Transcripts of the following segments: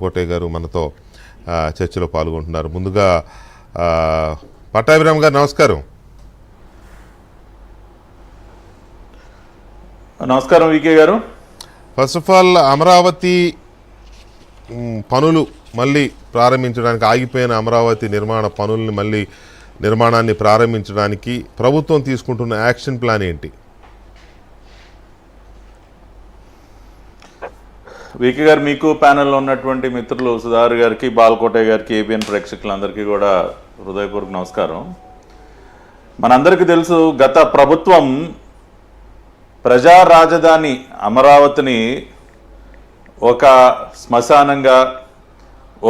కోటయ్య గారు మనతో చర్చలో పాల్గొంటున్నారు. ముందుగా పట్టాభిరామ్ గారు నమస్కారం. నమస్కారం వికే గారు. ఫస్ట్ ఆఫ్ ఆల్ అమరావతి పనులు మళ్ళీ ప్రారంభించడానికి ఆగిపోయిన అమరావతి నిర్మాణ పనుల్ని మళ్ళీ నిర్మాణాన్ని ప్రారంభించడానికి ప్రభుత్వం తీసుకుంటున్న యాక్షన్ ప్లాన్ ఏంటి? వికే గారు, మీకు ప్యానెల్లో ఉన్నటువంటి మిత్రులు సుధార్ గారికి, బాలకోటయ్య గారికి, ఏబిఎన్ ప్రేక్షకులందరికీ కూడా హృదయపూర్వక నమస్కారం. మనందరికీ తెలుసు, గత ప్రభుత్వం ప్రజా రాజధాని అమరావతిని ఒక శ్మశానంగా,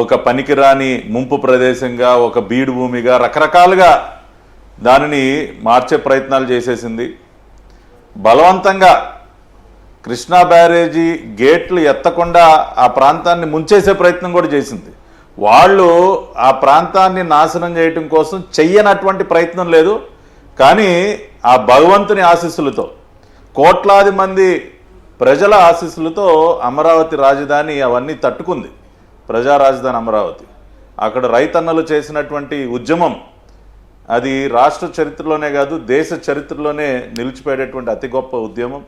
ఒక పనికిరాని ముంపు ప్రదేశంగా, ఒక బీడు భూమిగా రకరకాలుగా దానిని మార్చే ప్రయత్నాలు చేసేసింది. బలవంతంగా కృష్ణా బ్యారేజీ గేట్లు ఎత్తకుండా ఆ ప్రాంతాన్ని ముంచేసే ప్రయత్నం కూడా చేసింది. వాళ్ళు ఆ ప్రాంతాన్ని నాశనం చేయటం కోసం చెయ్యనటువంటి ప్రయత్నం లేదు. కానీ ఆ భగవంతుని ఆశీస్సులతో, కోట్లాది మంది ప్రజల ఆశీస్సులతో అమరావతి రాజధాని అవన్నీ తట్టుకుంది. ప్రజా రాజధాని అమరావతి. అక్కడ రైతన్నలు చేసినటువంటి ఉద్యమం అది రాష్ట్ర చరిత్రలోనే కాదు, దేశ చరిత్రలోనే నిలిచిపోయేటటువంటి అతి గొప్ప ఉద్యమం.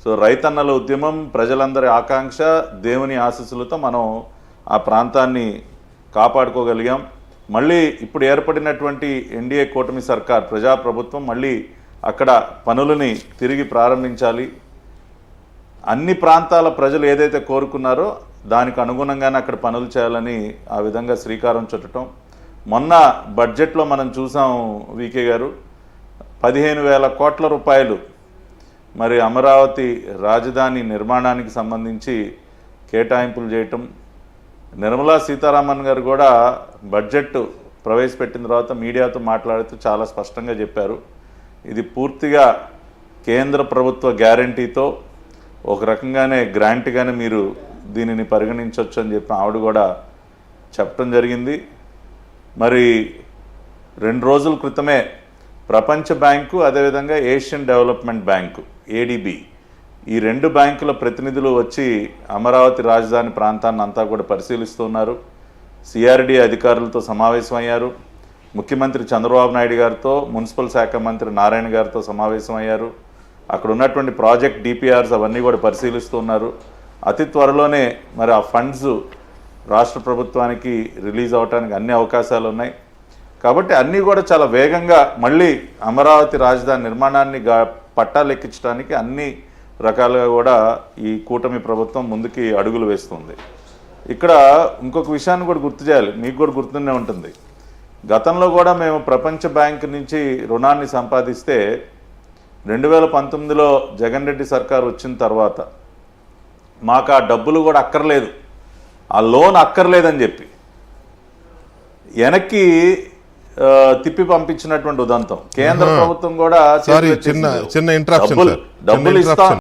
సో రైతన్నల ఉద్యమం, ప్రజలందరి ఆకాంక్ష, దేవుని ఆశీస్సులతో మనం ఆ ప్రాంతాన్ని కాపాడుకోగలిగాం. మళ్ళీ ఇప్పుడు ఏర్పడినటువంటి ఎన్డీఏ కూటమి సర్కార్, ప్రజాప్రభుత్వం మళ్ళీ అక్కడ పనులని తిరిగి ప్రారంభించాలి. అన్ని ప్రాంతాల ప్రజలు ఏదైతే కోరుకున్నారో దానికి అనుగుణంగానే అక్కడ పనులు చేయాలని ఆ విధంగా శ్రీకారం చుట్టడం. మొన్న బడ్జెట్లో మనం చూసాం వికే గారు, 15,000 కోట్ల రూపాయలు మరి అమరావతి రాజధాని నిర్మాణానికి సంబంధించి కేటాయింపులు చేయటం. నిర్మలా సీతారామన్ గారు కూడా బడ్జెట్ ప్రవేశపెట్టిన తర్వాత మీడియాతో మాట్లాడుతూ చాలా స్పష్టంగా చెప్పారు, ఇది పూర్తిగా కేంద్ర ప్రభుత్వ గ్యారంటీతో ఒక రకంగానే గ్రాంట్గానే మీరు దీనిని పరిగణించవచ్చు అని చెప్పి ఆవిడ కూడా చెప్పడం జరిగింది. మరి 2 రోజుల క్రితమే ప్రపంచ బ్యాంకు, అదేవిధంగా ఏషియన్ డెవలప్మెంట్ బ్యాంకు ఏడిబి, ఈ 2 బ్యాంకుల ప్రతినిధులు వచ్చి అమరావతి రాజధాని ప్రాంతాన్ని అంతా కూడా పరిశీలిస్తున్నారు. సిఆర్డి అధికారులతో సమావేశమయ్యారు. ముఖ్యమంత్రి చంద్రబాబు నాయుడు గారితో, మున్సిపల్ శాఖ మంత్రి నారాయణ గారితో సమావేశమయ్యారు. అక్కడ ఉన్నటువంటి ప్రాజెక్ట్ డిపిఆర్స్ అవన్నీ కూడా పరిశీలిస్తున్నారు. అతి త్వరలోనే మరి ఆ ఫండ్స్ రాష్ట్ర ప్రభుత్వానికి రిలీజ్ అవడానికి అన్ని అవకాశాలు ఉన్నాయి. కాబట్టి అన్నీ కూడా చాలా వేగంగా మళ్ళీ అమరావతి రాజధాని నిర్మాణాన్ని పట్టాలెక్కించడానికి అన్ని రకాలుగా కూడా ఈ కూటమి ప్రభుత్వం ముందుకి అడుగులు వేస్తుంది. ఇక్కడ ఇంకొక విషయాన్ని కూడా గుర్తు చేయాలి, మీకు కూడా గుర్తుండే ఉంటుంది. గతంలో కూడా మేము ప్రపంచ బ్యాంక్ నుంచి రుణాన్ని సంపాదిస్తే 2019లో జగన్ రెడ్డి సర్కార్ వచ్చిన తర్వాత మాకు ఆ డబ్బులు కూడా అక్కర్లేదు, ఆ లోన్ అక్కర్లేదని చెప్పి వెనక్కి తిప్పి పంపించినటువంటి ఉదంతం. కేంద్ర ప్రభుత్వం కూడా డబ్బులు ఇస్తాం